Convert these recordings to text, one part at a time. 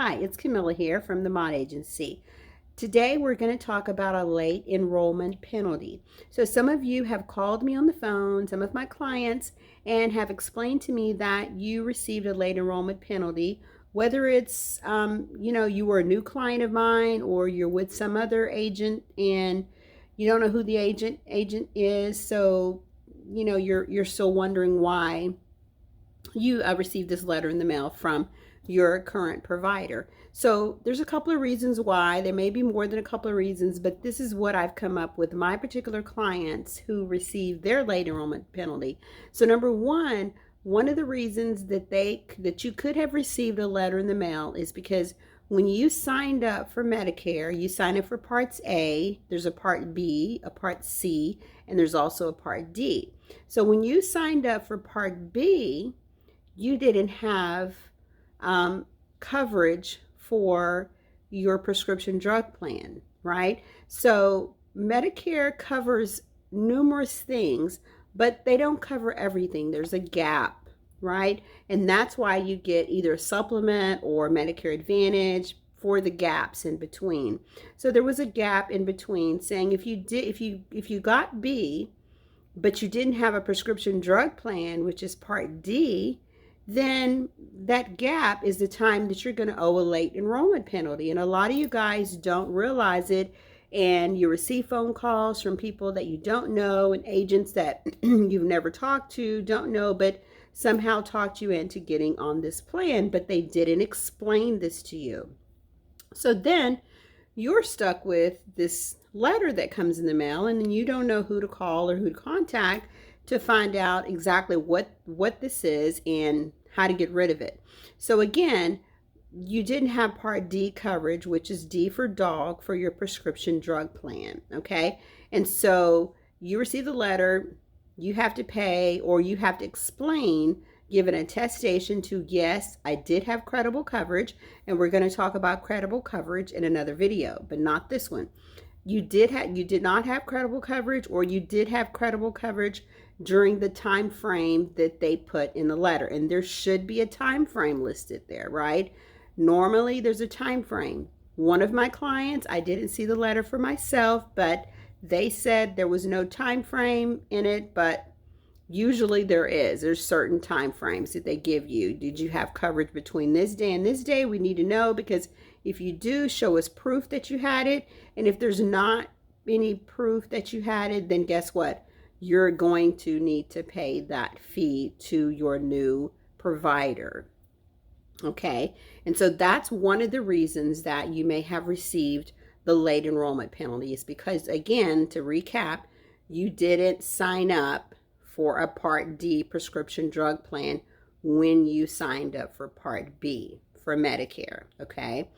Hi, it's Camilla here from the Mod Agency. Today we're going to talk about a late enrollment penalty. So some of you have called me on the phone, some of my clients, and have explained to me that you received a late enrollment penalty, whether it's, you were a new client of mine or you're with some other agent and you don't know who the agent is. So, you're still wondering why you received this letter in the mail from your current provider. So there's a couple of reasons why. There may be more than a couple of reasons, but this is what I've come up with my particular clients who received their late enrollment penalty. So number one of the reasons that you could have received a letter in the mail is because when you signed up for Medicare, you signed up for Parts A, there's a Part B, a Part C, and there's also a Part D. So when you signed up for Part B, you didn't have coverage for your prescription drug plan, right? So Medicare covers numerous things, but they don't cover everything. There's a gap, right? And that's why you get either a supplement or Medicare Advantage for the gaps in between. So there was a gap in between saying if you got B, but you didn't have a prescription drug plan, which is Part D, then that gap is the time that you're going to owe a late enrollment penalty. And a lot of you guys don't realize it, and you receive phone calls from people that you don't know and agents that you've never talked to, don't know, but somehow talked you into getting on this plan, but they didn't explain this to you. So then you're stuck with this letter that comes in the mail, and then you don't know who to call or who to contact to find out exactly what this is and how to get rid of it. So again, you didn't have Part D coverage, which is D for dog, for your prescription drug plan, okay? And so you receive the letter, you have to pay, or you have to explain, give an attestation to, yes, I did have credible coverage, and we're going to talk about credible coverage in another video, but not this one. You did not have credible coverage, or you did have credible coverage during the time frame that they put in the letter, and there should be a time frame listed there, right? Normally there's a time frame. One of my clients, I didn't see the letter for myself, but they said there was no time frame in it, but usually there's certain time frames that they give you. Did you have coverage between this day and this day? We need to know, because if you do, show us proof that you had it. And if there's not any proof that you had it, then guess what? You're going to need to pay that fee to your new provider. Okay, and so that's one of the reasons that you may have received the late enrollment penalty, is because, again, to recap, you didn't sign up for a Part D prescription drug plan when you signed up for Part B for Medicare, okay?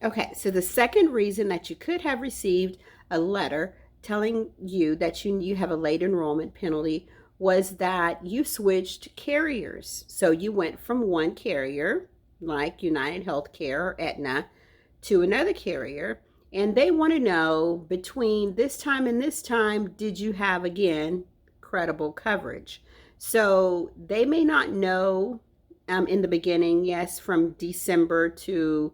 Okay, so the second reason that you could have received a letter telling you that you have a late enrollment penalty was that you switched carriers. So you went from one carrier, like United Healthcare or Aetna, to another carrier, and they want to know, between this time and this time, did you have, again, credible coverage? So they may not know in the beginning, yes, from December to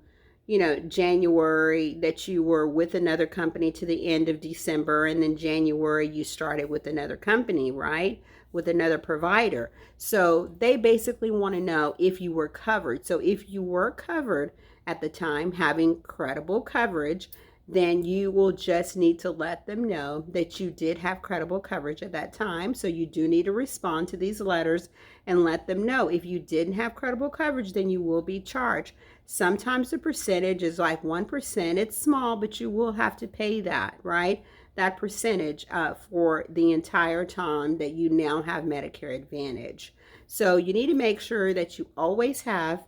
January, that you were with another company to the end of December, and then January you started with another company, right? With another provider. So they basically want to know if you were covered. So if you were covered at the time, having credible coverage, then you will just need to let them know that you did have credible coverage at that time. So you do need to respond to these letters and let them know. If you didn't have credible coverage, then you will be charged. Sometimes the percentage is like 1%. It's small, but you will have to pay that, right? That percentage for the entire time that you now have Medicare Advantage. So you need to make sure that you always have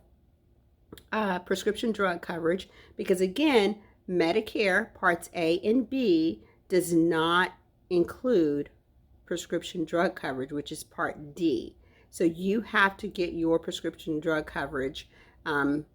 prescription drug coverage, because, again, Medicare Parts A and B does not include prescription drug coverage, which is Part D. So you have to get your prescription drug coverage on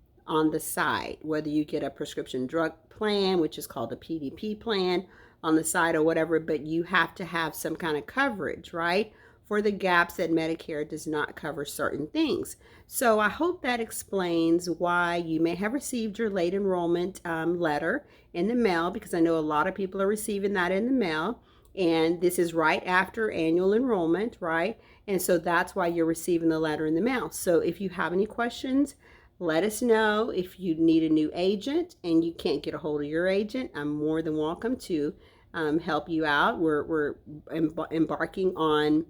the side, whether you get a prescription drug plan, which is called a PDP plan, on the side or whatever, but you have to have some kind of coverage, right, for the gaps that Medicare does not cover certain things. So I hope that explains why you may have received your late enrollment letter in the mail, because I know a lot of people are receiving that in the mail. And this is right after annual enrollment, right? And so that's why you're receiving the letter in the mail. So if you have any questions, let us know. If you need a new agent and you can't get a hold of your agent, I'm more than welcome to help you out. We're embarking on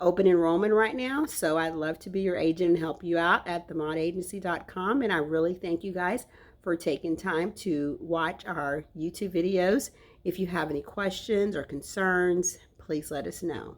open enrollment right now, so I'd love to be your agent and help you out at themodAgency.com. And I really thank you guys for taking time to watch our YouTube videos. If you have any questions or concerns, please let us know.